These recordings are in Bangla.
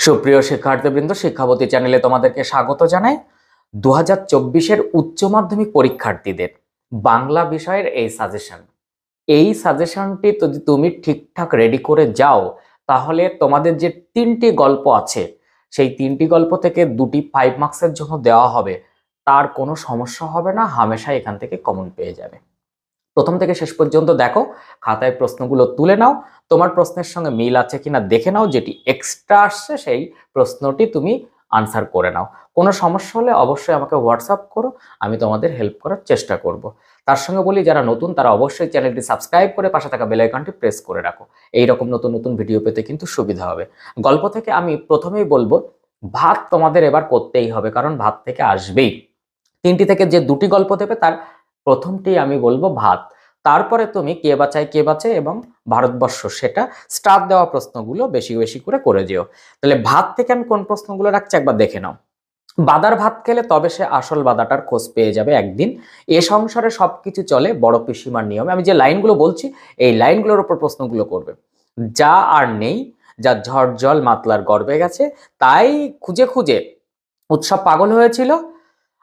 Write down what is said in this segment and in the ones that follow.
সুপ্রিয় শিক্ষার্থীবৃন্দ, শিক্ষাপতি চ্যানেলে তোমাদেরকে স্বাগত জানাই। 2024-এর উচ্চ মাধ্যমিক পরীক্ষার্থীদের বাংলা বিষয়ের এই সাজেশনটি যদি তুমি ঠিকঠাক রেডি করে যাও, তাহলে তোমাদের যে 3টি গল্প আছে, সেই 3টি গল্প থেকে 2টি 5 মার্কসের জন্য দেওয়া হবে। তার কোনো সমস্যা হবে না, হামেশা এখান থেকে কমন পেয়ে যাবে। প্রথম থেকে শেষ পর্যন্ত দেখো, খাতায় প্রশ্নগুলো তুলে নাও, তোমার প্রশ্নের সঙ্গে মিল আছে কিনা দেখে নাও, যেটি এক্সট্রা আসছে সেই প্রশ্নটি তুমি আনসার করে নাও। কোনো সমস্যা হলে অবশ্যই আমাকে হোয়াটসঅ্যাপ করো, আমি তোমাদের হেল্প করার চেষ্টা করব। তার সঙ্গে বলি, যারা নতুন তারা অবশ্যই চ্যানেলটি সাবস্ক্রাইব করে পাশে থাকা বেল আইকনটি প্রেস করে রাখো। এইরকম নতুন নতুন ভিডিও পেতে কিন্তু সুবিধা হবে। গল্প থেকে আমি প্রথমেই বলবো, ভাত তোমাদের এবার করতেই হবে, কারণ ভাত থেকে আসবেই। 3টি থেকে যে 2টি গল্প দেবে তার প্রথমটি আমি বলবো ভাত, তারপরে তুমি কে বাঁচায় এবং ভারতবর্ষ, সেটা স্টার দেওয়া প্রশ্নগুলো বেশি বেশি করে যেও। তাহলে ভাত থেকে আমি কোন প্রশ্নগুলো রাখছি একবার দেখে নাও। বাদার ভাত খেলে তবে সে আসল বাদাটার খোঁজ পেয়ে যাবে একদিন, এ সংসারে সবকিছু চলে বড় পিসিমার নিয়মে। আমি যে লাইনগুলো বলছি এই লাইনগুলোর উপর প্রশ্নগুলো করবে। যা আর নেই, যা ঝড় জল মাতলার গর্বে গেছে, তাই খুঁজে খুঁজে উৎসব পাগল হয়েছিল,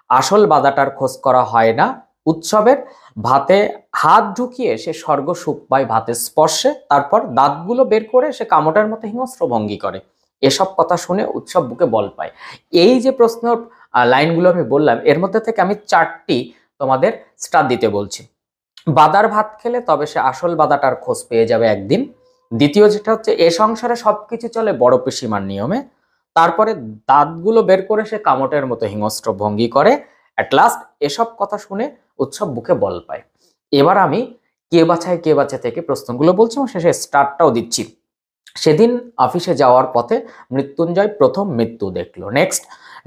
আসল বাদাটার খোঁজ করা হয় না উৎসবের, ভাতে হাত ঢুকিয়ে সে স্বর্গ সুখ পায় ভাতের স্পর্শে, তারপর দাঁতগুলো বের করে সে কামটার মতো হিংস্র ভঙ্গি করে, এসব কথা শুনে উৎসব বুকে বল পায়। এই যে প্রশ্ন লাইনগুলো আমি বললাম, এর মধ্যে থেকে আমি 4টি তোমাদের স্টার দিতে বলছি। বাদার ভাত খেলে তবে সে আসল বাদাটার খোঁজ পেয়ে যাবে একদিন। দ্বিতীয় যেটা হচ্ছে, এ সংসারে সবকিছু চলে বড় পিসিমার নিয়মে। তারপরে দাঁতগুলো বের করে সে কামটের মতো হিংস্র ভঙ্গি করে। অ্যাট লাস্ট এসব কথা শুনে উৎসব বুকে বল পায়। এবার আমি কে বাছায় থেকে প্রশ্নগুলো বলছি এবং শেষে স্টারটাও দিচ্ছি। সেদিন অফিসে যাওয়ার পথে মৃত্যুঞ্জয় প্রথম মৃত্যু দেখলো। নেক্সট,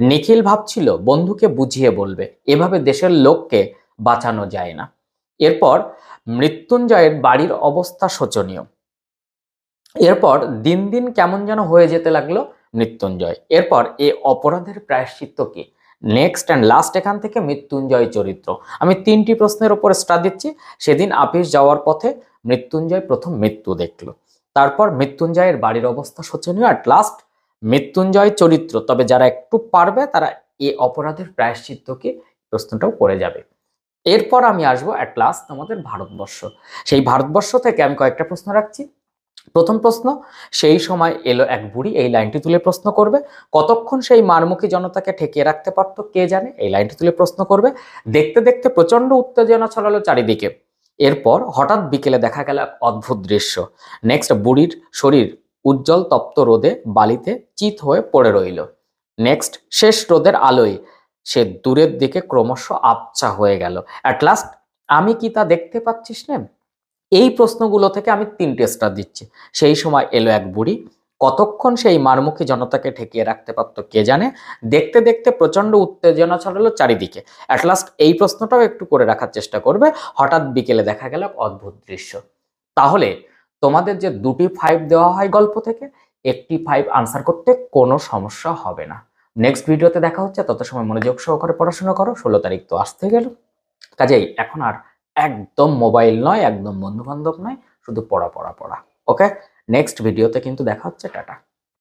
নিখিল ভাবছিল বন্ধুকে বুঝিয়ে বলবে, এভাবে দেশের লোককে বাঁচানো যায় না। এরপর মৃত্যুঞ্জয়ের বাড়ির অবস্থা শোচনীয়। এরপর দিন দিন কেমন যেন হয়ে যেতে লাগলো মৃত্যুঞ্জয়। এরপর এ অপরাধের প্রায়শ্চিত্ত কি? নেক্সট অ্যান্ড লাস্ট এখান থেকে মৃত্যুঞ্জয় চরিত্র। আমি 3টি প্রশ্নের উপর স্টার দিচ্ছি। সেদিন অফিস যাওয়ার পথে মৃত্যুঞ্জয় প্রথম মৃত্যু দেখলো, তারপর মৃত্যুঞ্জয়ের বাড়ির অবস্থা শোচনীয়, অ্যাট লাস্ট মৃত্যুঞ্জয় চরিত্র। তবে যারা একটু পারবে তারা এ অপরাধের প্রায়শ্চিত্ত কি প্রশ্নটাও করে যাবে। এরপর আমি আসবো অ্যাট লাস্ট আমাদের ভারতবর্ষ। সেই ভারতবর্ষ থেকে আমি কয়েকটা প্রশ্ন রাখছি। প্রথম প্রশ্ন, সেই সময় এলো এক বুড়ি, এই লাইনটি তুলে প্রশ্ন করবে। কতক্ষণ সেই মারমুখী জনতাকে ঠেকিয়ে রাখতে পারতো কে জানে, এই লাইনটি তুলে প্রশ্ন করবে। দেখতে দেখতে প্রচন্ড উত্তেজনা ছড়ালো চারিদিকে। এরপর হঠাৎ বিকেলে দেখা গেল এক অদ্ভুত দৃশ্য। নেক্সট, বুড়ির শরীর উজ্জ্বল তপ্ত রোদে বালিতে চিত হয়ে পড়ে রইল। নেক্সট, শেষ রোদের আলোয় সে দূরের দিকে ক্রমশ আবছা হয়ে গেল। অ্যাট লাস্ট, আমি কি তা দেখতে পাচ্ছিস না? এই প্রশ্নগুলো থেকে আমি 3টে স্টার দিচ্ছি। সেই সময় এলো এক বুড়ি, কতক্ষণ সেই মারমুখী জনতাকে ঠেকিয়ে রাখতে পারতো কে জানে, দেখতে দেখতে প্রচন্ড উত্তেজনা ছড়ালো চারিদিকে। অ্যাট লাস্ট এই প্রশ্নটাও একটু করে রাখার চেষ্টা করবে। হঠাৎ বিকেলে দেখা গেল অদ্ভুত দৃশ্য। তাহলে তোমাদের যে 2টি 5 দেওয়া হয় গল্প থেকে, একটি 5 আনসার করতে কোনো সমস্যা হবে না। নেক্সট ভিডিওতে দেখা হচ্ছে, তত সময় মনোযোগ সহকারে পড়াশোনা করো। 16 তারিখ তো আসতে গেল, কাজেই এখন আর একদম মোবাইল নয়, একদম বন্ধু বান্ধব নয়, শুধু পড়া পড়া পড়া। ওকে, নেক্সট ভিডিওতে কিন্তু দেখা হচ্ছে। টাটা।